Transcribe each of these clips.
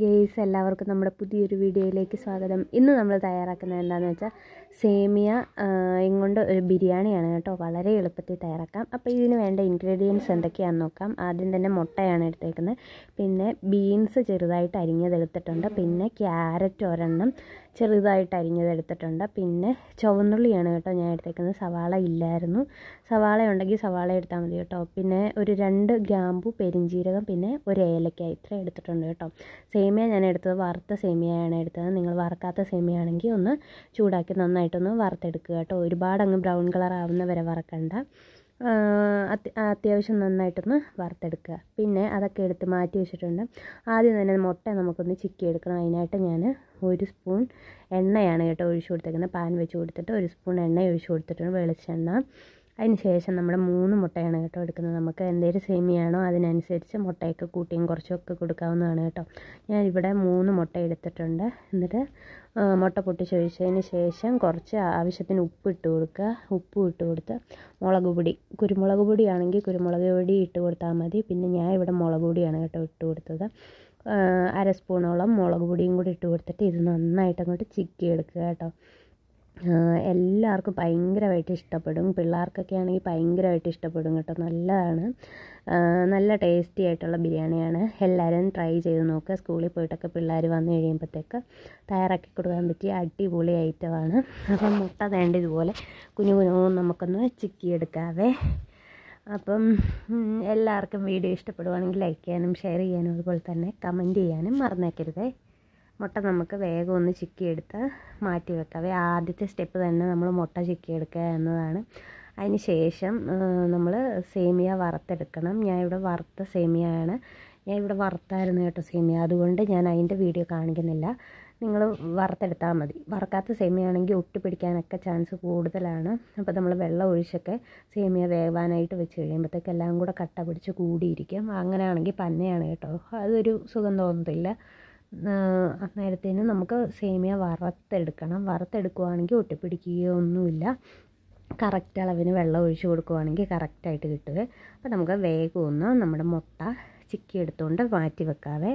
Guys എല്ലാവർക്കും നമ്മുടെ പുതിയൊരു വീഡിയോയിലേക്ക് സ്വാഗതം. ഇന്ന് നമ്മൾ തയ്യാറാക്കുന്നത് എന്താണെന്ന് വെച്ചാൽ സേമിയ കൊണ്ട് ഒരു ബിരിയാണിയാണ് കേട്ടോ. വളരെ എളുപ്പത്തിൽ തയ്യാറാക്കാം. അപ്പോൾ ഇതിന് വേണ്ട ഇൻഗ്രീഡിയൻസ് എന്തൊക്കെയാണെന്ന് നോക്കാം. ആദ്യം തന്നെ മുട്ടയാണ് എടുത്തേക്കുന്നത്, പിന്നെ ബീൻസ് ചെറുതായിട്ട് അരിഞ്ഞതെടുത്തിട്ടുണ്ട്, പിന്നെ ക്യാരറ്റ് ഒരെണ്ണം ചെറുതായിട്ട് അരിഞ്ഞതെടുത്തിട്ടുണ്ട്, പിന്നെ ചുവന്നുള്ളിയാണ് കേട്ടോ ഞാൻ എടുത്തേക്കുന്നത്. സവാള ഇല്ലായിരുന്നു, സവാള ഉണ്ടെങ്കിൽ സവാള എടുത്താൽ മതി കേട്ടോ. പിന്നെ ഒരു 2 ഗ്രാമ്പു, പെരിഞ്ജീരകം, പിന്നെ ഒരു ഏലക്ക, ഇത്ര എടുത്തിട്ടുണ്ട് കേട്ടോ. സേമിയ ഞാൻ എടുത്തത് വറുത്ത സേമിയയാണ് എടുത്തത്. നിങ്ങൾ വറുക്കാത്ത സേമിയ ആണെങ്കിൽ ഒന്ന് ചൂടാക്കി നന്നായിട്ടൊന്ന് വറുത്തെടുക്കുക കേട്ടോ. ഒരുപാട് അങ്ങ് ബ്രൗൺ കളർ ആവുന്ന വരെ വറക്കണ്ട, അത്യാവശ്യം നന്നായിട്ടൊന്ന് വറുത്തെടുക്കുക. പിന്നെ അതൊക്കെ എടുത്ത് മാറ്റി വെച്ചിട്ടുണ്ട്. ആദ്യം തന്നെ മുട്ട നമുക്കൊന്ന് ചിക്കി എടുക്കണം. അതിനായിട്ട് ഞാൻ 1 സ്പൂൺ എണ്ണയാണ് കേട്ടോ ഒഴിച്ചു കൊടുത്തേക്കുന്നത്. പാൻ വെച്ച് കൊടുത്തിട്ട് 1 സ്പൂൺ എണ്ണ ഒഴിച്ചു കൊടുത്തിട്ടുണ്ട്, വെളിച്ചെണ്ണ. അതിന് ശേഷം നമ്മുടെ 3 മുട്ടയാണ് കേട്ടോ എടുക്കുന്നത്. നമുക്ക് എന്തെങ്കിലും സേമിയാണോ അതിനനുസരിച്ച് മുട്ടയൊക്കെ കൂട്ടിയും കുറച്ചൊക്കെ കൊടുക്കാവുന്നതാണ് കേട്ടോ. ഞാനിവിടെ 3 മുട്ട എടുത്തിട്ടുണ്ട്. എന്നിട്ട് മുട്ട പൊട്ടിച്ചൊഴിച്ചതിന് ശേഷം കുറച്ച് ആവശ്യത്തിന് ഉപ്പ് ഇട്ട് കൊടുക്കുക. ഉപ്പ് ഇട്ട് കൊടുത്ത് മുളക് പൊടി, കുരുമുളക് പൊടിയാണെങ്കിൽ കുരുമുളക് പൊടി ഇട്ട് കൊടുത്താൽ മതി. പിന്നെ ഞാൻ ഇവിടെ മുളക് പൊടിയാണ് കേട്ടോ ഇട്ട് കൊടുത്തത്. 1/2 സ്പൂണോളം മുളക് പൊടിയും കൂടി ഇട്ട് കൊടുത്തിട്ട് ഇത് നന്നായിട്ട് അങ്ങോട്ട് ചിക്കി എടുക്കുക കേട്ടോ. എല്ലാവർക്കും ഭയങ്കരമായിട്ട് ഇഷ്ടപ്പെടും. പിള്ളേർക്കൊക്കെ ആണെങ്കിൽ ഭയങ്കരമായിട്ട് ഇഷ്ടപ്പെടും കേട്ടോ. നല്ലതാണ്, നല്ല ടേസ്റ്റി ആയിട്ടുള്ള ബിരിയാണിയാണ്. എല്ലാവരും ട്രൈ ചെയ്ത് നോക്കുക. സ്കൂളിൽ പോയിട്ടൊക്കെ പിള്ളേർ വന്നു കഴിയുമ്പോഴത്തേക്ക് തയ്യാറാക്കി കൊടുക്കാൻ പറ്റിയ അടിപൊളി ഐറ്റമാണ്. അപ്പം മുട്ട വേണ്ട ഇതുപോലെ കുഞ്ഞു നമുക്കൊന്ന് ചിക്കിയെടുക്കാവേ. അപ്പം എല്ലാവർക്കും വീഡിയോ ഇഷ്ടപ്പെടുവാണെങ്കിൽ ലൈക്ക് ചെയ്യാനും ഷെയർ ചെയ്യാനും അതുപോലെ തന്നെ കമൻറ്റ് ചെയ്യാനും മറന്നേക്കരുതേ. മുട്ട നമുക്ക് വേഗം ഒന്ന് ചിക്കിയെടുത്ത് മാറ്റി വെക്കാവേ. ആദ്യത്തെ സ്റ്റെപ്പ് തന്നെ നമ്മൾ മുട്ട ചിക്കിയെടുക്കുക എന്നതാണ്. അതിന് ശേഷം നമ്മൾ സേമിയ വറുത്തെടുക്കണം. ഞാൻ ഇവിടെ വറുത്ത സേമിയയാണ്, ഞാൻ ഇവിടെ വറുത്തായിരുന്നു കേട്ടോ സേമിയ, അതുകൊണ്ട് ഞാൻ അതിൻ്റെ വീഡിയോ കാണിക്കുന്നില്ല. നിങ്ങൾ വറുത്തെടുത്താൽ മതി. വറുക്കാത്ത സേമിയയാണെങ്കിൽ ഒട്ടി പിടിക്കാനൊക്കെ ചാൻസ് കൂടുതലാണ്. അപ്പോൾ നമ്മൾ വെള്ളം ഒഴിച്ചൊക്കെ സേമിയ വേവാനായിട്ട് വെച്ച് കഴിയുമ്പോഴത്തേക്ക് എല്ലാം കൂടെ കട്ട പിടിച്ച് കൂടിയിരിക്കും. അങ്ങനെയാണെങ്കിൽ പന്നയാണ് കേട്ടോ, അതൊരു സുഖം തോന്നത്തില്ല. അന്നേരത്തേനും നമുക്ക് സേമിയ വറുത്തെടുക്കണം. വറുത്തെടുക്കുകയാണെങ്കിൽ ഒട്ടിപ്പിടിക്കുകയൊന്നുമില്ല. കറക്റ്റ് അളവിന് വെള്ളം ഒഴിച്ച് കൊടുക്കുകയാണെങ്കിൽ കറക്റ്റായിട്ട് കിട്ടുക. അപ്പോൾ നമുക്ക് വേഗം ഒന്ന് നമ്മുടെ മുട്ട ചിക്കി എടുത്തുകൊണ്ട് മാറ്റി വെക്കാവേ.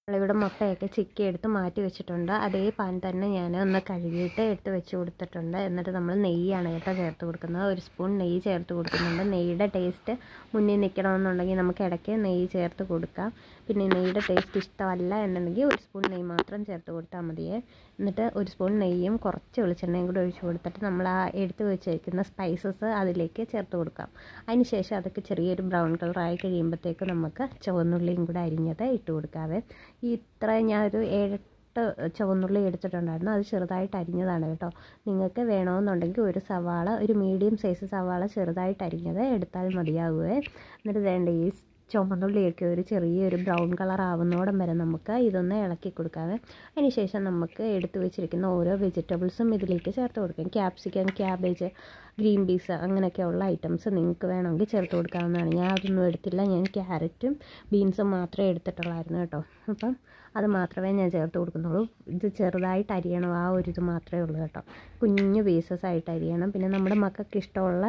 നമ്മളിവിടെ മുട്ടയൊക്കെ ചിക്കി എടുത്ത് മാറ്റി വെച്ചിട്ടുണ്ട്. അതേ പാൻ തന്നെ ഞാൻ ഒന്ന് കഴുകിയിട്ട് എടുത്ത് വെച്ച് കൊടുത്തിട്ടുണ്ട്. എന്നിട്ട് നമ്മൾ നെയ്യാണ് കേട്ടോ ചേർത്ത് കൊടുക്കുന്നത്. 1 സ്പൂൺ നെയ്യ് ചേർത്ത് കൊടുക്കുന്നുണ്ട്. നെയ്യുടെ ടേസ്റ്റ് മുന്നിൽ നിൽക്കണമെന്നുണ്ടെങ്കിൽ നമുക്ക് ഇടയ്ക്ക് നെയ്യ് ചേർത്ത് കൊടുക്കാം. പിന്നെ നെയ്യുടെ ടേസ്റ്റ് ഇഷ്ടമല്ല എന്നുണ്ടെങ്കിൽ 1 സ്പൂൺ നെയ്യ് മാത്രം ചേർത്ത് കൊടുത്താൽ മതിയേ. എന്നിട്ട് 1 സ്പൂൺ നെയ്യും കുറച്ച് വെളിച്ചെണ്ണയും കൂടി ഒഴിച്ച് കൊടുത്തിട്ട് നമ്മൾ ആ എടുത്ത് വെച്ചിരിക്കുന്ന സ്പൈസസ് അതിലേക്ക് ചേർത്ത് കൊടുക്കാം. അതിന് ശേഷം അതൊക്കെ ചെറിയൊരു ബ്രൗൺ കളറായി കഴിയുമ്പോഴത്തേക്ക് നമുക്ക് ചുവന്നുള്ളിയും കൂടെ അരിഞ്ഞത് ഇട്ട് കൊടുക്കാവേ. ഇത്ര ഞാനൊരു 7-8 ചുവന്നുള്ളി എടുത്തിട്ടുണ്ടായിരുന്നു. അത് ചെറുതായിട്ട് അരിഞ്ഞതാണ് കേട്ടോ. നിങ്ങൾക്ക് വേണമെന്നുണ്ടെങ്കിൽ ഒരു സവാള, ഒരു മീഡിയം സൈസ് സവാള ചെറുതായിട്ട് അരിഞ്ഞത് എടുത്താൽ മതിയാകുമേ. എന്നിട്ട് വേണ്ട ഈ ചുവന്നുള്ളിയൊക്കെ ഒരു ചെറിയൊരു ബ്രൗൺ കളർ ആവുന്നോടം വരെ നമുക്ക് ഇതൊന്ന് ഇളക്കി കൊടുക്കാവേ. അതിന് ശേഷം നമുക്ക് എടുത്തു വെച്ചിരിക്കുന്ന ഓരോ വെജിറ്റബിൾസും ഇതിലേക്ക് ചേർത്ത് കൊടുക്കാം. ക്യാപ്സിക്കം, ക്യാബേജ്, ഗ്രീൻ പീസ് അങ്ങനെയൊക്കെയുള്ള ഐറ്റംസ് നിങ്ങൾക്ക് വേണമെങ്കിൽ ചേർത്ത് കൊടുക്കാവുന്നതാണ്. ഞാൻ അതൊന്നും എടുത്തില്ല, ഞാൻ ക്യാരറ്റും ബീൻസും മാത്രമേ എടുത്തിട്ടുള്ളായിരുന്നു കേട്ടോ. അപ്പം അത് മാത്രമേ ഞാൻ ചേർത്ത് കൊടുക്കുന്നുള്ളൂ. ഇത് ചെറുതായിട്ട് അരിയണം, ആ ഒരു ഇത് മാത്രമേ ഉള്ളൂ കേട്ടോ. കുഞ്ഞു പീസസ് ആയിട്ട് അരിയണം. പിന്നെ നമ്മുടെ മക്കൾക്ക് ഇഷ്ടമുള്ള,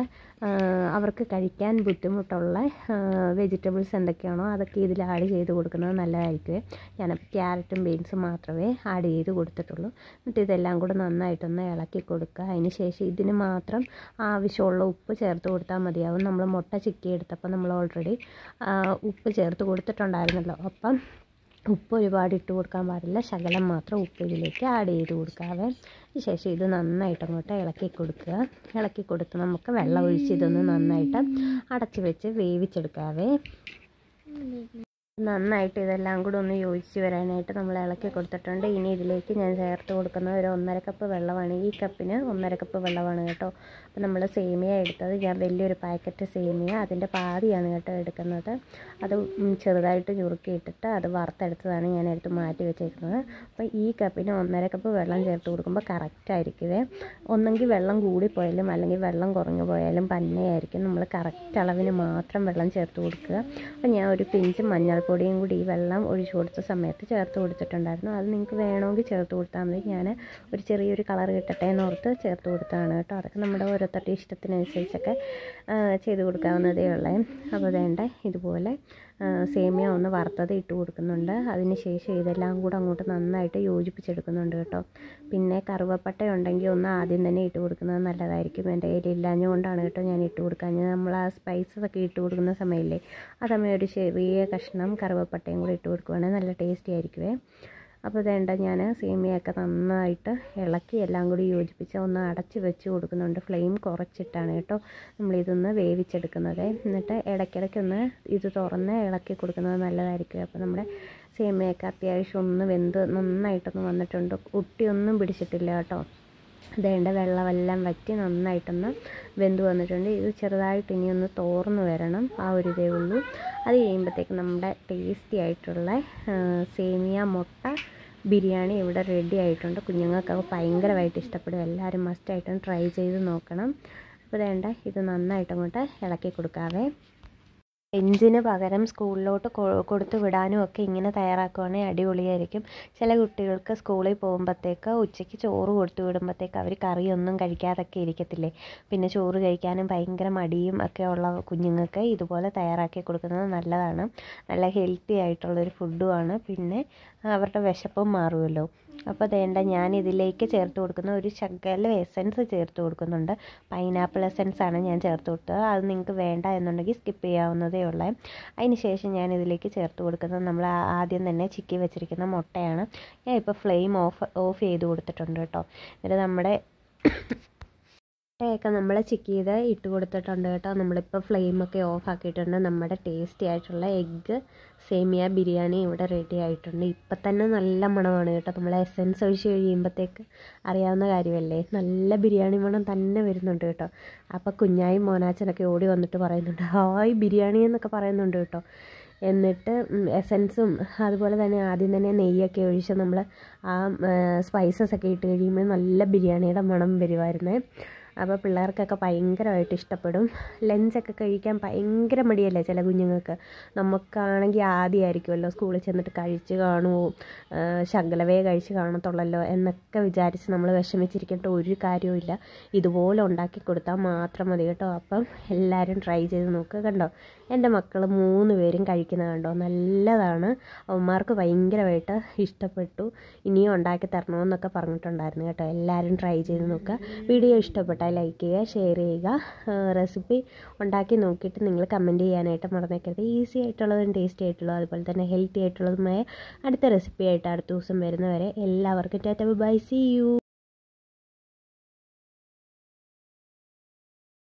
അവർക്ക് കഴിക്കാൻ ബുദ്ധിമുട്ടുള്ള വെജിറ്റബിൾസ് എന്തൊക്കെയാണോ അതൊക്കെ ഇതിൽ ആഡ് ചെയ്ത് കൊടുക്കുന്നത് നല്ലതായിരിക്കും. ഞാനപ്പോൾ ക്യാരറ്റും ബീൻസും മാത്രമേ ആഡ് ചെയ്ത് കൊടുത്തിട്ടുള്ളൂ. എന്നിട്ട് ഇതെല്ലാം കൂടെ നന്നായിട്ടൊന്ന് ഇളക്കി കൊടുക്കുക. അതിന് ശേഷം ഇതിന് മാത്രം ആവശ്യമുള്ള ഉപ്പ് ചേർത്ത് കൊടുത്താൽ മതിയാവും. നമ്മൾ മുട്ട ചിക്കി എടുത്തപ്പോൾ നമ്മൾ ഓൾറെഡി ഉപ്പ് ചേർത്ത് കൊടുത്തിട്ടുണ്ടായിരുന്നല്ലോ. അപ്പം ഉപ്പ് ഒരുപാട് ഇട്ട് കൊടുക്കാൻ പാടില്ല, ശകലം മാത്രം ഉപ്പ് ഇതിലേക്ക് ആഡ് ചെയ്ത് കൊടുക്കാവേ. ശേഷം ഇത് നന്നായിട്ട് അങ്ങോട്ട് ഇളക്കി കൊടുക്കുക. ഇളക്കി കൊടുത്ത് നമുക്ക് വെള്ളം ഒഴിച്ച് ഇതൊന്ന് നന്നായിട്ട് അടച്ച് വെച്ച് വേവിച്ചെടുക്കാവേ. നന്നായിട്ട് ഇതെല്ലാം കൂടെ ഒന്ന് യോജിച്ച് വരാനായിട്ട് നമ്മൾ ഇളക്കി കൊടുത്തിട്ടുണ്ട്. ഇനി ഇതിലേക്ക് ഞാൻ ചേർത്ത് കൊടുക്കുന്നത് ഒരു 1.5 കപ്പ് വെള്ളമാണ്. ഈ കപ്പിന് 1.5 കപ്പ് വെള്ളമാണ് കേട്ടോ. അപ്പോൾ നമ്മൾ സേമിയ എടുത്തത്, ഞാൻ വലിയൊരു പാക്കറ്റ് സേമിയ അതിൻ്റെ പാതിയാണ് കേട്ടോ എടുക്കുന്നത്. അത് ചെറുതായിട്ട് ചുരുക്കിയിട്ടിട്ട് അത് വറുത്തെടുത്തതാണ് ഞാൻ എടുത്ത് മാറ്റി വെച്ചേക്കുന്നത്. അപ്പോൾ ഈ കപ്പിന് 1.5 കപ്പ് വെള്ളം ചേർത്ത് കൊടുക്കുമ്പോൾ കറക്റ്റായിരിക്കുമേ. ഒന്നെങ്കിൽ വെള്ളം കൂടിപ്പോയാലും അല്ലെങ്കിൽ വെള്ളം കുറഞ്ഞു പോയാലും പന്നയായിരിക്കും. നമ്മൾ കറക്റ്റ് അളവിന് മാത്രം വെള്ളം ചേർത്ത് കൊടുക്കുക. അപ്പോൾ ഞാൻ ഒരു പിഞ്ച് മഞ്ഞൾപ്പൊടിയും കൂടി ഈ വെള്ളം ഒഴിച്ചു കൊടുത്ത സമയത്ത് ചേർത്ത് കൊടുത്തിട്ടുണ്ടായിരുന്നു. അത് നിങ്ങൾക്ക് വേണമെങ്കിൽ ചേർത്ത് കൊടുത്താൽ മതി. ഞാൻ ഒരു ചെറിയൊരു കളർ കിട്ടട്ടെ എന്നോർത്ത് ചേർത്ത് കൊടുത്തതാണ് കേട്ടോ. അതൊക്കെ നമ്മുടെ ഓരോരുത്തരുടെ ഇഷ്ടത്തിനനുസരിച്ചൊക്കെ ചെയ്ത് കൊടുക്കാവുന്നതേ ഉള്ളൂ. അപ്പോൾ വേണ്ട ഇതുപോലെ സേമിയ ഒന്ന് വറുത്തത് ഇട്ട് കൊടുക്കുന്നുണ്ട്. അതിന് ശേഷം ഇതെല്ലാം കൂടെ അങ്ങോട്ട് നന്നായിട്ട് യോജിപ്പിച്ചെടുക്കുന്നുണ്ട് കേട്ടോ. പിന്നെ കറുവപ്പട്ട ഉണ്ടെങ്കിൽ ഒന്ന് ആദ്യം തന്നെ ഇട്ട് കൊടുക്കുന്നത് നല്ലതായിരിക്കും. എൻ്റെ കയ്യിൽ ഇല്ലാഞ്ഞുകൊണ്ടാണ് കേട്ടോ ഞാൻ ഇട്ട് കൊടുക്കാൻ. നമ്മൾ ആ സ്പൈസസ് ഒക്കെ ഇട്ട് കൊടുക്കുന്ന സമയമില്ലേ, ആ സമയം ഒരു ചെറിയ കഷ്ണം കറുവപ്പട്ടയും കൂടി ഇട്ട് കൊടുക്കുകയാണെങ്കിൽ നല്ല ടേസ്റ്റി ആയിരിക്കുമേ. അപ്പോൾ വേണ്ട, ഞാൻ സേമിയയൊക്കെ നന്നായിട്ട് ഇളക്കി എല്ലാം കൂടി യോജിപ്പിച്ച് ഒന്ന് അടച്ച് വെച്ച് കൊടുക്കുന്നുണ്ട്. ഫ്ലെയിം കുറച്ചിട്ടാണ് കേട്ടോ നമ്മളിതൊന്ന് വേവിച്ചെടുക്കുന്നത്. എന്നിട്ട് ഇടയ്ക്കിടയ്ക്കൊന്ന് ഇത് തുറന്ന് ഇളക്കി കൊടുക്കുന്നത് നല്ലതായിരിക്കും. അപ്പോൾ നമ്മുടെ സേമിയയൊക്കെ അത്യാവശ്യം ഒന്ന് വെന്ത് നന്നായിട്ടൊന്ന് വന്നിട്ടുണ്ട്. ഒട്ടിയൊന്നും പിടിച്ചിട്ടില്ല കേട്ടോ. അതേണ്ട വെള്ളമെല്ലാം വറ്റി നന്നായിട്ടൊന്ന് വെന്ത് വന്നിട്ടുണ്ട്. ഇത് ചെറുതായിട്ട് ഇനിയൊന്ന് തോർന്ന് വരണം, ആ ഒരു ഇതേ ഉള്ളൂ. അത് കഴിയുമ്പോഴത്തേക്ക് നമ്മുടെ ടേസ്റ്റി ആയിട്ടുള്ള സേമിയ മുട്ട ബിരിയാണി ഇവിടെ റെഡി ആയിട്ടുണ്ട്. കുഞ്ഞുങ്ങൾക്കൊക്കെ ഭയങ്കരമായിട്ട് ഇഷ്ടപ്പെടും. എല്ലാവരും മസ്റ്റായിട്ടും ട്രൈ ചെയ്ത് നോക്കണം. അപ്പോൾ വേണ്ട, ഇത് നന്നായിട്ട് അങ്ങോട്ട് ഇളക്കി കൊടുക്കാവേ. ലഞ്ചിന് പകരം സ്കൂളിലോട്ട് കൊടുത്തു വിടാനും ഒക്കെ ഇങ്ങനെ തയ്യാറാക്കുകയാണെങ്കിൽ അടിപൊളിയായിരിക്കും. ചില കുട്ടികൾക്ക് സ്കൂളിൽ പോകുമ്പോഴത്തേക്ക് ഉച്ചയ്ക്ക് ചോറ് കൊടുത്തു വിടുമ്പോഴത്തേക്ക് അവർ കറിയൊന്നും കഴിക്കാതൊക്കെ ഇരിക്കത്തില്ലേ. പിന്നെ ചോറ് കഴിക്കാനും ഭയങ്കര മടിയും ഒക്കെ ഉള്ള കുഞ്ഞുങ്ങൾക്ക് ഇതുപോലെ തയ്യാറാക്കി കൊടുക്കുന്നത് നല്ലതാണ്. നല്ല ഹെൽത്തി ആയിട്ടുള്ളൊരു ഫുഡുമാണ്. പിന്നെ അവരുടെ വിശപ്പും മാറുമല്ലോ. അപ്പോൾ വേണ്ട, ഞാൻ ഇതിലേക്ക് ചേർത്ത് കൊടുക്കുന്ന ഒരു ശകലം എസൻസ് ചേർത്ത് കൊടുക്കുന്നുണ്ട്. പൈനാപ്പിൾ എസൻസാണ് ഞാൻ ചേർത്ത് കൊടുത്തത്. അത് നിങ്ങൾക്ക് വേണ്ട എന്നുണ്ടെങ്കിൽ സ്കിപ്പ് ചെയ്യാവുന്നതേ ഉള്ളൂ. അതിന് ശേഷം ഞാൻ ഇതിലേക്ക് ചേർത്ത് കൊടുക്കുന്നത് നമ്മൾ ആദ്യം തന്നെ ചിക്കി വെച്ചിരിക്കുന്ന മുട്ടയാണ്. ഞാൻ ഇപ്പോൾ ഫ്ലെയിം ഓഫ് ചെയ്ത് കൊടുത്തിട്ടുണ്ട് കേട്ടോ. എന്നിട്ട് നമ്മുടെ മുട്ടയൊക്കെ നമ്മൾ ചിക്കി ചെയ്ത് ഇട്ട് കൊടുത്തിട്ടുണ്ട് കേട്ടോ. നമ്മളിപ്പോൾ ഫ്ലെയിമൊക്കെ ഓഫ് ആക്കിയിട്ടുണ്ട്. നമ്മുടെ ടേസ്റ്റി ആയിട്ടുള്ള എഗ്ഗ് സേമിയ ബിരിയാണി ഇവിടെ റെഡി ആയിട്ടുണ്ട്. ഇപ്പം തന്നെ നല്ല മണമാണ് കേട്ടോ. നമ്മൾ എസൻസ് ഒഴിച്ച് കഴിയുമ്പോഴത്തേക്ക് അറിയാവുന്ന കാര്യമല്ലേ, നല്ല ബിരിയാണി മണം തന്നെ വരുന്നുണ്ട് കേട്ടോ. അപ്പോൾ കുഞ്ഞായും മോനാച്ചനൊക്കെ ഓടി വന്നിട്ട് പറയുന്നുണ്ട് ഹായ് ബിരിയാണി എന്നൊക്കെ പറയുന്നുണ്ട് കേട്ടോ. എന്നിട്ട് എസൻസും അതുപോലെ തന്നെ ആദ്യം തന്നെ നെയ്യൊക്കെ ഒഴിച്ച് നമ്മൾ ആ സ്പൈസസ് ഒക്കെ ഇട്ട് കഴിയുമ്പോൾ നല്ല ബിരിയാണിയുടെ മണം വരുമായിരുന്നേ. അപ്പോൾ പിള്ളേർക്കൊക്കെ ഭയങ്കരമായിട്ട് ഇഷ്ടപ്പെടും. ലഞ്ചൊക്കെ കഴിക്കാൻ ഭയങ്കര മടിയല്ലേ ചില കുഞ്ഞുങ്ങൾക്ക്. നമുക്കാണെങ്കിൽ ആദ്യമായിരിക്കുമല്ലോ സ്കൂളിൽ ചെന്നിട്ട് കഴിച്ച് കാണുമോ, ശകലവേ കഴിച്ച് കാണത്തുള്ളല്ലോ എന്നൊക്കെ വിചാരിച്ച് നമ്മൾ വിഷമിച്ചിരിക്കേണ്ട ഒരു കാര്യവുമില്ല. ഇതുപോലെ ഉണ്ടാക്കി കൊടുത്താൽ മാത്രം മതി കേട്ടോ. അപ്പം എല്ലാവരും ട്രൈ ചെയ്ത് നോക്കുക. കണ്ടോ, എൻ്റെ മക്കൾ 3 പേരും കഴിക്കുന്നത് കണ്ടോ, നല്ലതാണ്. അവന്മാർക്ക് ഭയങ്കരമായിട്ട് ഇഷ്ടപ്പെട്ടു. ഇനിയും ഉണ്ടാക്കി തരണമെന്നൊക്കെ പറഞ്ഞിട്ടുണ്ടായിരുന്നു കേട്ടോ. എല്ലാവരും ട്രൈ ചെയ്ത് നോക്കുക. വീഡിയോ ഇഷ്ടപ്പെട്ടാൽ ലൈക്ക് ചെയ്യുക, ഷെയർ ചെയ്യുക. റെസിപ്പി ഉണ്ടാക്കി നോക്കിയിട്ട് നിങ്ങൾ കമൻറ്റ് ചെയ്യാനായിട്ട് മറന്നേക്കരുത്. ഈസി ആയിട്ടുള്ളതും ടേസ്റ്റി ആയിട്ടുള്ളതും അതുപോലെ തന്നെ ഹെൽത്തി ആയിട്ടുള്ളതുമായ അടുത്ത റെസിപ്പി ആയിട്ട് അടുത്ത ദിവസം വരുന്നവരെ എല്ലാവർക്കും ടാറ്റ ബൈ, സീ യു.